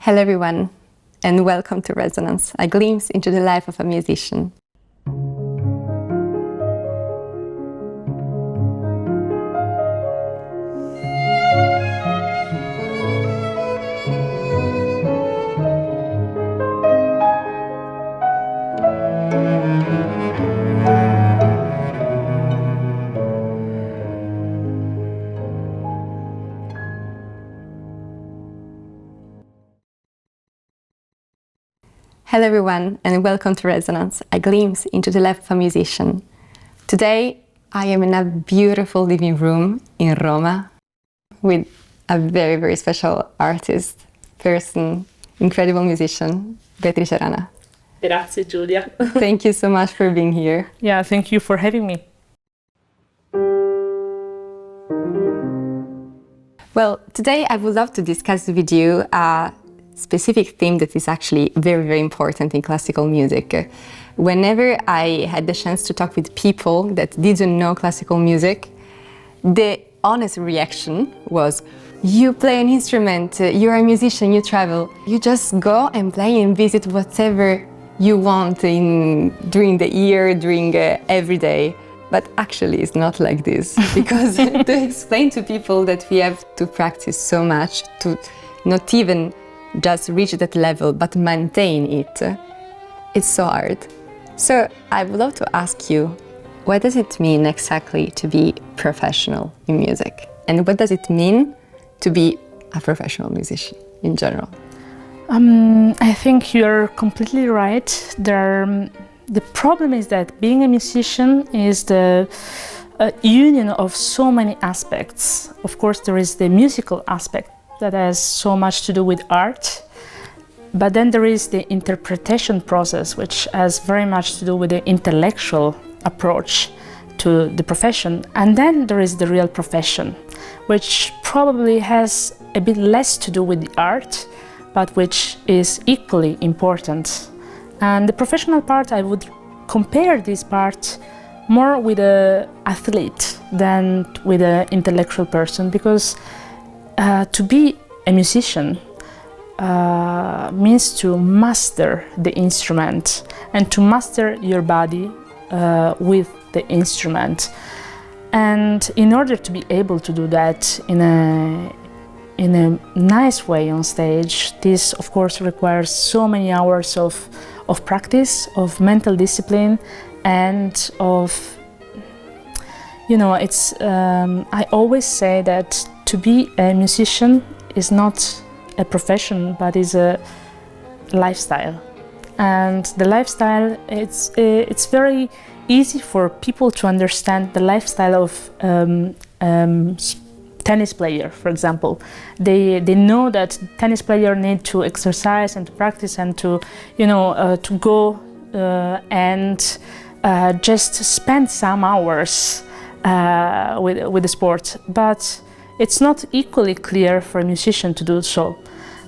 Hello everyone, and welcome to Resonance, a glimpse into the life of a musician. Hello everyone, and welcome to Resonance, a glimpse into the life of a musician. Today I am in a beautiful living room in Roma with a very, very special artist, person, incredible musician, Beatrice Rana. Grazie, Giulia. Thank you so much for being here. Yeah, thank you for having me. Well, today I would love to discuss with you a specific theme that is actually very, very important in classical music. Whenever I had the chance to talk with people that didn't know classical music, the honest reaction was, you play an instrument, you're a musician, you travel, you just go and play and visit whatever you want during the year, during every day. But actually it's not like this, because to explain to people that we have to practice so much to not even just reach that level, but maintain it, it's so hard. So I would love to ask you, what does it mean exactly to be professional in music? And what does it mean to be a professional musician in general? I think you're completely right. The problem is that being a musician is the union of so many aspects. Of course, there is the musical aspect that has so much to do with art, but then there is the interpretation process, which has very much to do with the intellectual approach to the profession, and then there is the real profession, which probably has a bit less to do with the art, but which is equally important. And the professional part, I would compare this part more with an athlete than with an intellectual person, because to be a musician means to master the instrument and to master your body with the instrument. And in order to be able to do that in a nice way on stage, this of course requires so many hours of practice, of mental discipline, and of, it's I always say that to be a musician is not a profession, but is a lifestyle. And the lifestyle, it's very easy for people to understand the lifestyle of tennis player, for example. They know that tennis player need to exercise and to practice and to to go and just spend some hours with the sport, but it's not equally clear for a musician to do so.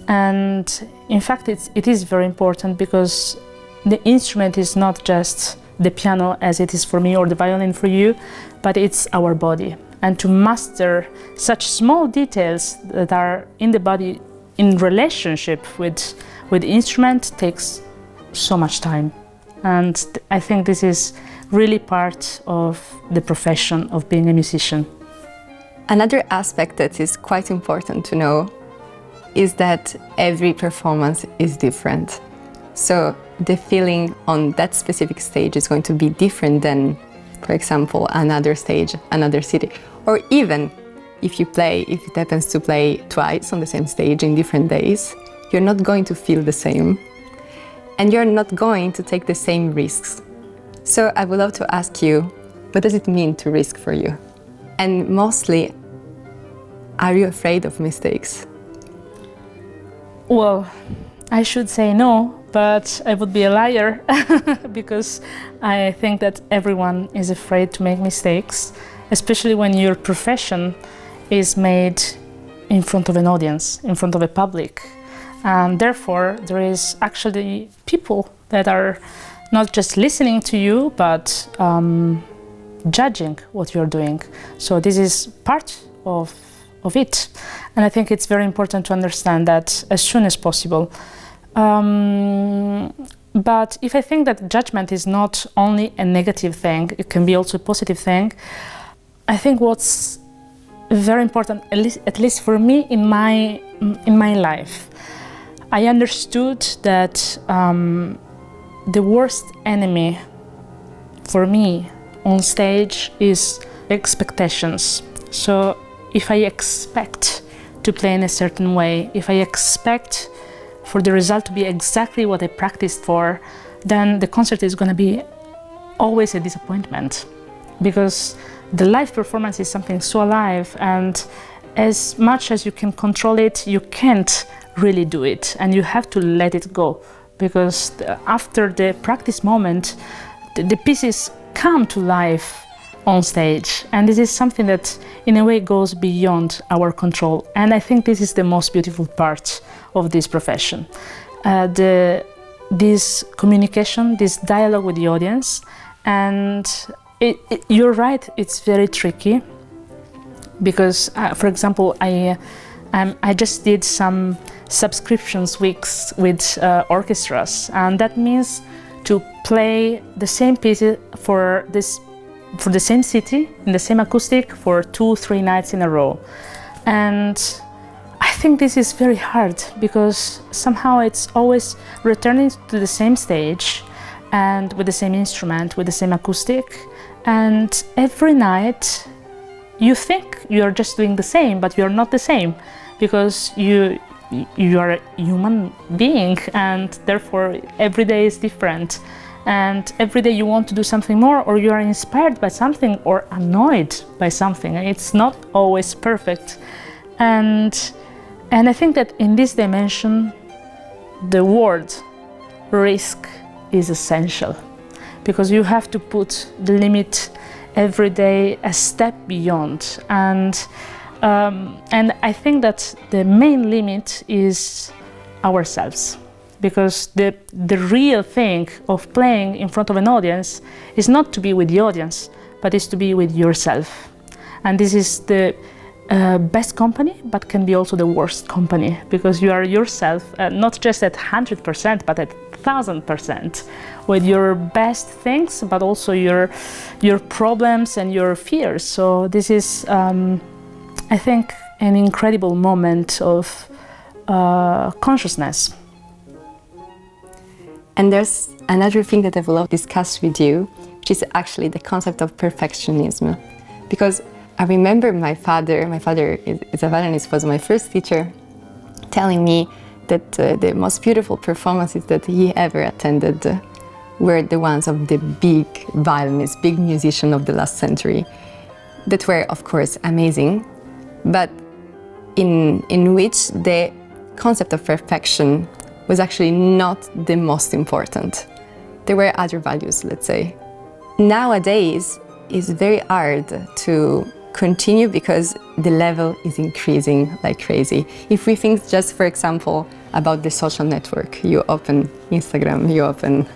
And in fact it is very important, because the instrument is not just the piano as it is for me or the violin for you, but it's our body. And to master such small details that are in the body in relationship with the instrument takes so much time. And I think this is really part of the profession of being a musician. Another aspect that is quite important to know is that every performance is different. So the feeling on that specific stage is going to be different than, for example, another stage, another city. Or even if it happens to play twice on the same stage in different days, you're not going to feel the same. And you're not going to take the same risks. So I would love to ask you, what does it mean to risk for you? And mostly, are you afraid of mistakes? Well, I should say no, but I would be a liar because I think that everyone is afraid to make mistakes, especially when your profession is made in front of an audience, in front of a public. And therefore, there is actually people that are not just listening to you, but judging what you're doing. So this is part of of it. And I think it's very important to understand that as soon as possible. But if I think that judgment is not only a negative thing, it can be also a positive thing, I think what's very important, at least for me in my life, I understood that the worst enemy for me on stage is expectations. So if I expect to play in a certain way, if I expect for the result to be exactly what I practiced for, then the concert is going to be always a disappointment, because the live performance is something so alive, and as much as you can control it, you can't really do it, and you have to let it go, because after the practice moment, the pieces come to life on stage, and this is something that in a way goes beyond our control. And I think this is the most beautiful part of this profession, this communication, this dialogue with the audience. And you're right, it's very tricky, because for example, I just did some subscriptions weeks with orchestras, and that means to play the same pieces for the same city in the same acoustic for 2-3 nights in a row. And I think this is very hard, because somehow it's always returning to the same stage and with the same instrument, with the same acoustic, and every night you think you're just doing the same, but you're not the same, because you are a human being, and therefore every day is different, and every day you want to do something more, or you are inspired by something or annoyed by something, and it's not always perfect. And I think that in this dimension the word risk is essential, because you have to put the limit every day a step beyond. And I think that the main limit is ourselves, because the real thing of playing in front of an audience is not to be with the audience, but is to be with yourself. And this is the best company, but can be also the worst company, because you are yourself, not just at 100%, but at 1000%, with your best things, but also your problems and your fears. So this is, I think, an incredible moment of consciousness. And there's another thing that I would love to discuss with you, which is actually the concept of perfectionism. Because I remember my father is a violinist, was my first teacher, telling me that the most beautiful performances that he ever attended were the ones of the big violinists, big musicians of the last century, that were, of course, amazing, but in which the concept of perfection was actually not the most important. There were other values, let's say. Nowadays, it's very hard to continue because the level is increasing like crazy. If we think just, for example, about the social network, you open Instagram, you open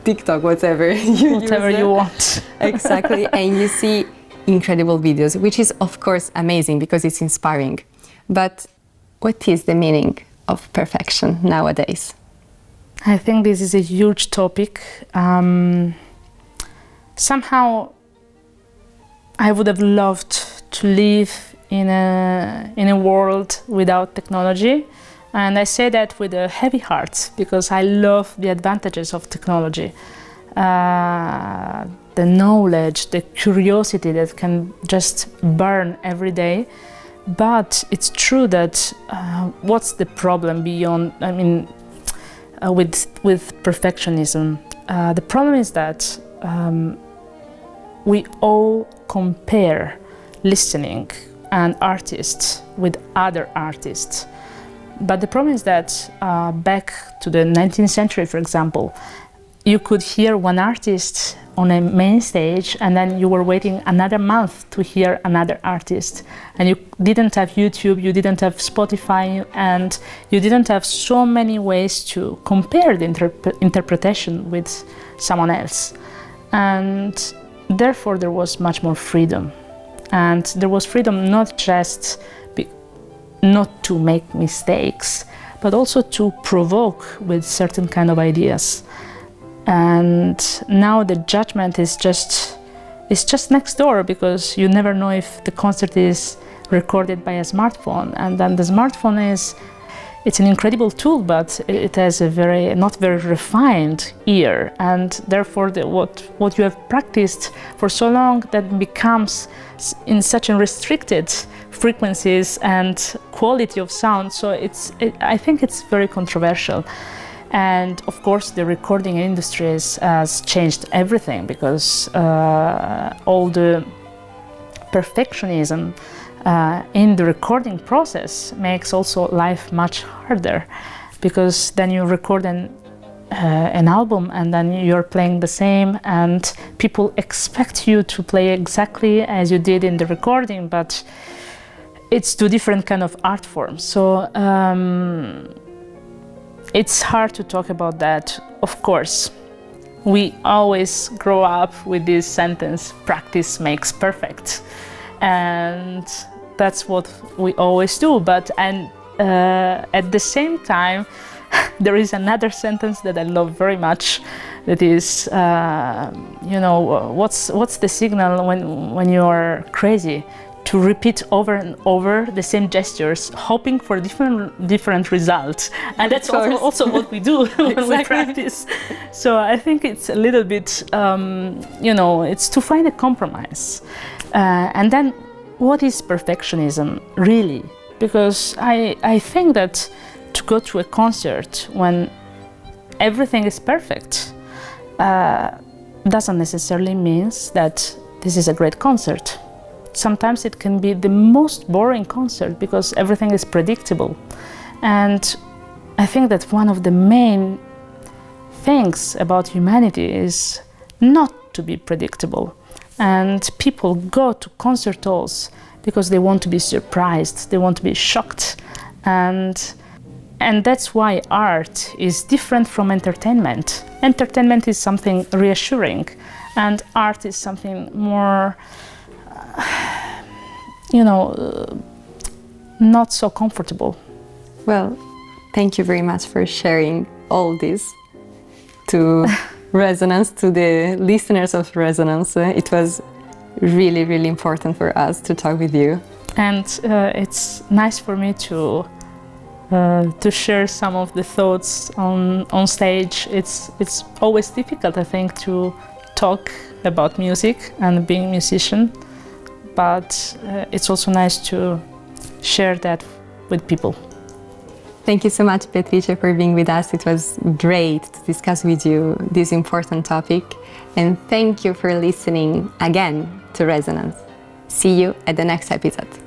TikTok, whatever you want. Exactly, and you see incredible videos, which is of course amazing because it's inspiring. But what is the meaning of perfection nowadays? I think this is a huge topic. Somehow I would have loved to live in a world without technology, and I say that with a heavy heart, because I love the advantages of technology, the knowledge, the curiosity that can just burn every day. But it's true that what's the problem beyond, with perfectionism? The problem is that we all compare listening and artists with other artists. But the problem is that back to the 19th century, for example, you could hear one artist on a main stage, and then you were waiting another month to hear another artist. And you didn't have YouTube, you didn't have Spotify, and you didn't have so many ways to compare the interpretation with someone else. And therefore there was much more freedom. And there was freedom not just not to make mistakes, but also to provoke with certain kind of ideas. And now the judgment is just next door, because you never know if the concert is recorded by a smartphone, and then the smartphone it's an incredible tool, but it has a not very refined ear, and therefore what you have practiced for so long, that becomes in such a restricted frequencies and quality of sound. So I think it's very controversial. And of course the recording industry has changed everything, because all the perfectionism in the recording process makes also life much harder, because then you record an album and then you're playing the same, and people expect you to play exactly as you did in the recording, but it's two different kind of art forms. So it's hard to talk about that. Of course, we always grow up with this sentence, practice makes perfect, and that's what we always do. But at the same time, there is another sentence that I love very much. That is, what's the signal when you are crazy? To repeat over and over the same gestures, hoping for different results, and that's also what we do when we practice. So I think it's a little bit, it's to find a compromise, and then. What is perfectionism really? Because I think that to go to a concert when everything is perfect doesn't necessarily mean that this is a great concert. Sometimes it can be the most boring concert because everything is predictable. And I think that one of the main things about humanity is not to be predictable. And people go to concert halls because they want to be surprised, they want to be shocked. And that's why art is different from entertainment. Entertainment is something reassuring, and art is something more, not so comfortable. Well, thank you very much for sharing all this to Resonance, to the listeners of Resonance. It was really, really important for us to talk with you. And it's nice for me to share some of the thoughts on stage. It's always difficult, I think, to talk about music and being a musician, but it's also nice to share that with people. Thank you so much, Beatrice, for being with us. It was great to discuss with you this important topic. And thank you for listening again to Resonance. See you at the next episode.